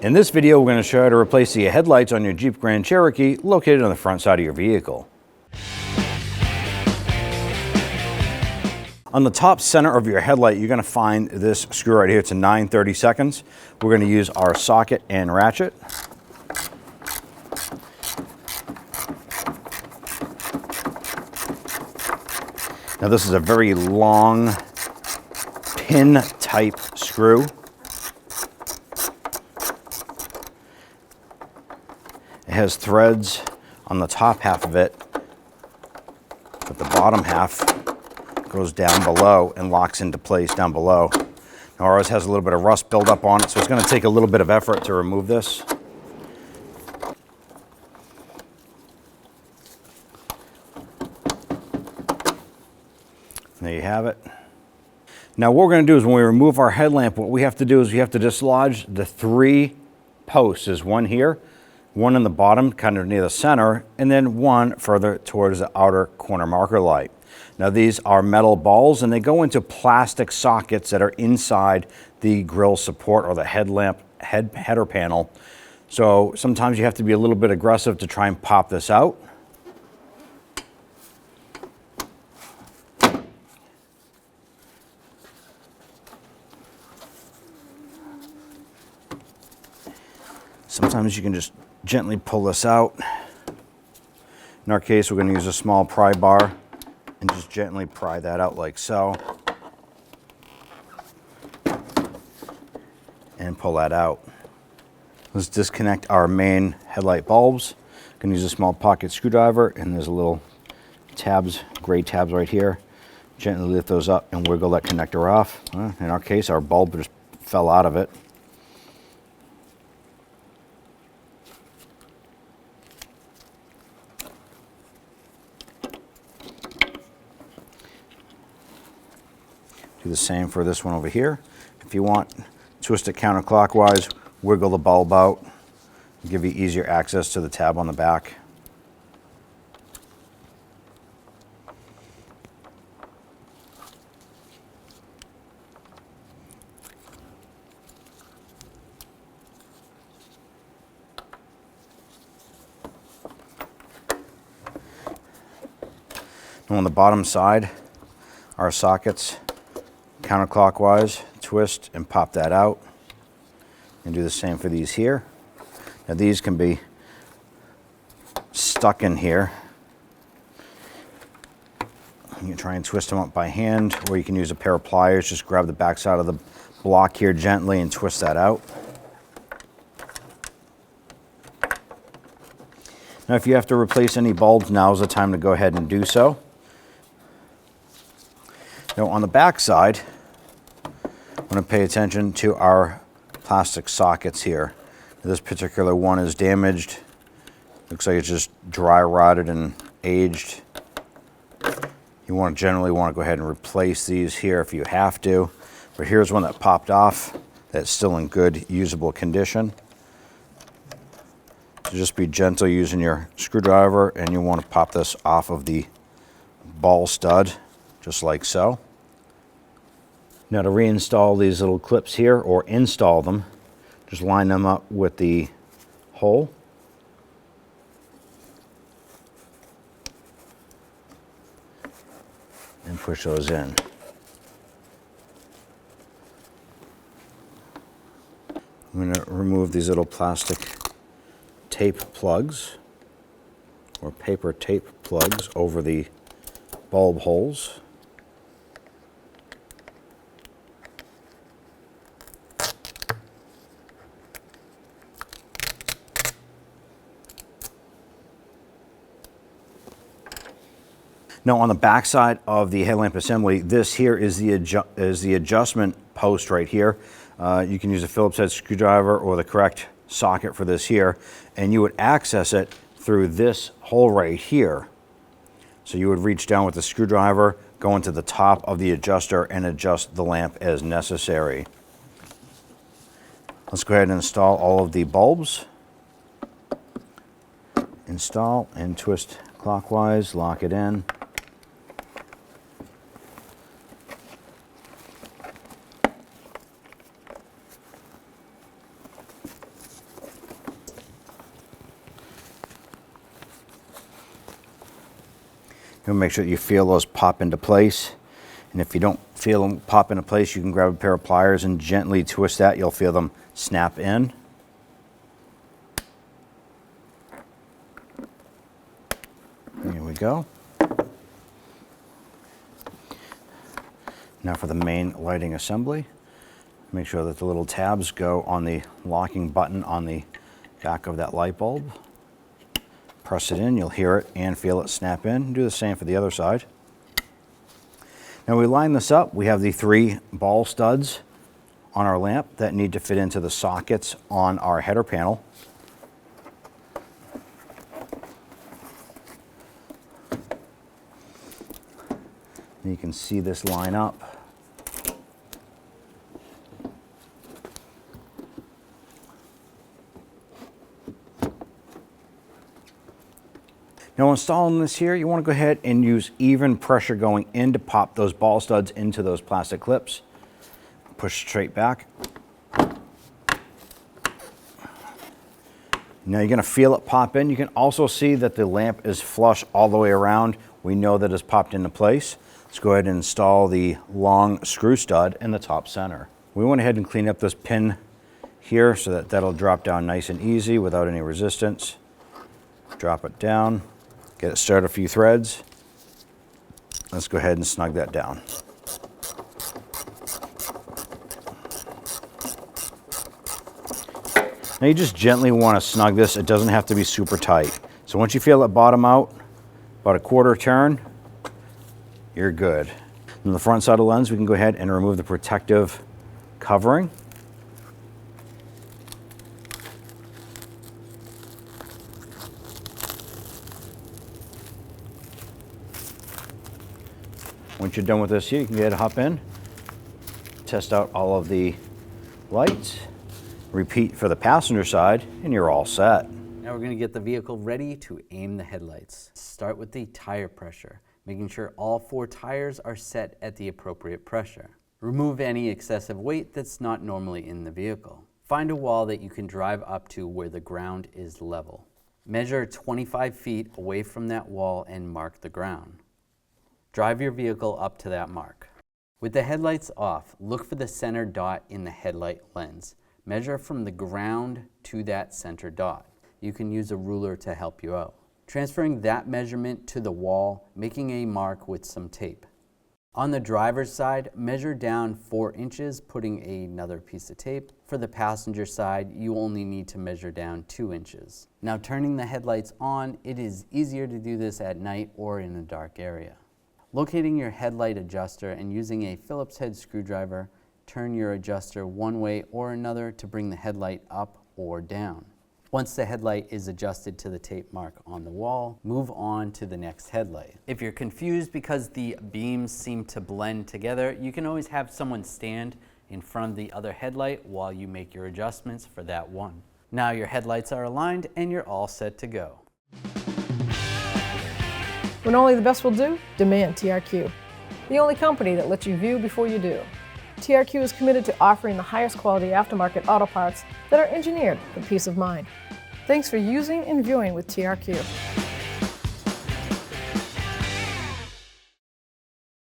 In this video, we're going to show you how to replace the headlights on your Jeep Grand Cherokee located on the front side of your vehicle. On the top center of your headlight, you're going to find this screw right here. It's a 9/32. We're going to use our socket and ratchet. Now this is a very long pin type screw. It has threads on the top half of it, but the bottom half goes down below and locks into place down below. Now ours has a little bit of rust buildup on it, so it's going to take a little bit of effort to remove this. There you have it. Now what we're going to do is when we remove our headlamp, what we have to do is we have to dislodge the 3 posts. There's one here, one in the bottom, kind of near the center, and then one further towards the outer corner marker light. Now these are metal balls and they go into plastic sockets that are inside the grille support or the headlamp header panel. So sometimes you have to be a little bit aggressive to try and pop this out. Sometimes you can just gently pull this out. In our case, we're going to use a small pry bar and just gently pry that out like so. And pull that out. Let's disconnect our main headlight bulbs. I'm going to use a small pocket screwdriver, and there's a little tabs, gray tabs right here. Gently lift those up and wiggle that connector off. In our case, our bulb just fell out of it. Do the same for this one over here. If you want, twist it counterclockwise, wiggle the bulb out, give you easier access to the tab on the back. And on the bottom side, our sockets, counterclockwise, twist and pop that out, and do the same for these here. Now these can be stuck in here. You can try and twist them up by hand, or you can use a pair of pliers. Just grab the back side of the block here gently and twist that out. Now if you have to replace any bulbs, now's the time to go ahead and do so. Now on the back side, I'm going to pay attention to our plastic sockets here. This particular one is damaged. Looks like it's just dry rotted and aged. You generally want to go ahead and replace these here if you have to. But here's one that popped off that's still in good usable condition. So just be gentle using your screwdriver, and you want to pop this off of the ball stud just like so. Now to reinstall these little clips here, or install them, just line them up with the hole. And push those in. I'm going to remove these little plastic tape plugs, or paper tape plugs, over the bulb holes. Now on the back side of the headlamp assembly, this here is the adjustment post right here. You can use a Phillips head screwdriver or the correct socket for this here, and you would access it through this hole right here. So you would reach down with the screwdriver, go into the top of the adjuster, and adjust the lamp as necessary. Let's go ahead and install all of the bulbs. Install and twist clockwise, lock it in. You'll make sure that you feel those pop into place. And if you don't feel them pop into place, you can grab a pair of pliers and gently twist that. You'll feel them snap in. Here we go. Now for the main lighting assembly. Make sure that the little tabs go on the locking button on the back of that light bulb. Press it in, you'll hear it and feel it snap in. Do the same for the other side. Now we line this up. We have the 3 ball studs on our lamp that need to fit into the sockets on our header panel. And you can see this line up. Now installing this here, you want to go ahead and use even pressure going in to pop those ball studs into those plastic clips. Push straight back. Now you're going to feel it pop in. You can also see that the lamp is flush all the way around. We know that it's popped into place. Let's go ahead and install the long screw stud in the top center. We went ahead and cleaned up this pin here so that that'll drop down nice and easy without any resistance. Drop it down. Get it started a few threads. Let's go ahead and snug that down. Now you just gently want to snug this. It doesn't have to be super tight. So once you feel it bottom out, about a quarter turn, you're good. On the front side of the lens, we can go ahead and remove the protective covering. Once you're done with this here, you can go ahead and hop in, test out all of the lights, repeat for the passenger side, and you're all set. Now we're going to get the vehicle ready to aim the headlights. Start with the tire pressure, making sure all 4 tires are set at the appropriate pressure. Remove any excessive weight that's not normally in the vehicle. Find a wall that you can drive up to where the ground is level. Measure 25 feet away from that wall and mark the ground. Drive your vehicle up to that mark. With the headlights off, look for the center dot in the headlight lens. Measure from the ground to that center dot. You can use a ruler to help you out. Transferring that measurement to the wall, making a mark with some tape. On the driver's side, measure down 4 inches, putting another piece of tape. For the passenger side, you only need to measure down 2 inches. Now turning the headlights on, it is easier to do this at night or in a dark area. Locating your headlight adjuster and using a Phillips head screwdriver, turn your adjuster one way or another to bring the headlight up or down. Once the headlight is adjusted to the tape mark on the wall, move on to the next headlight. If you're confused because the beams seem to blend together, you can always have someone stand in front of the other headlight while you make your adjustments for that one. Now your headlights are aligned and you're all set to go. When only the best will do, demand TRQ. The only company that lets you view before you do. TRQ is committed to offering the highest quality aftermarket auto parts that are engineered for peace of mind. Thanks for using and viewing with TRQ.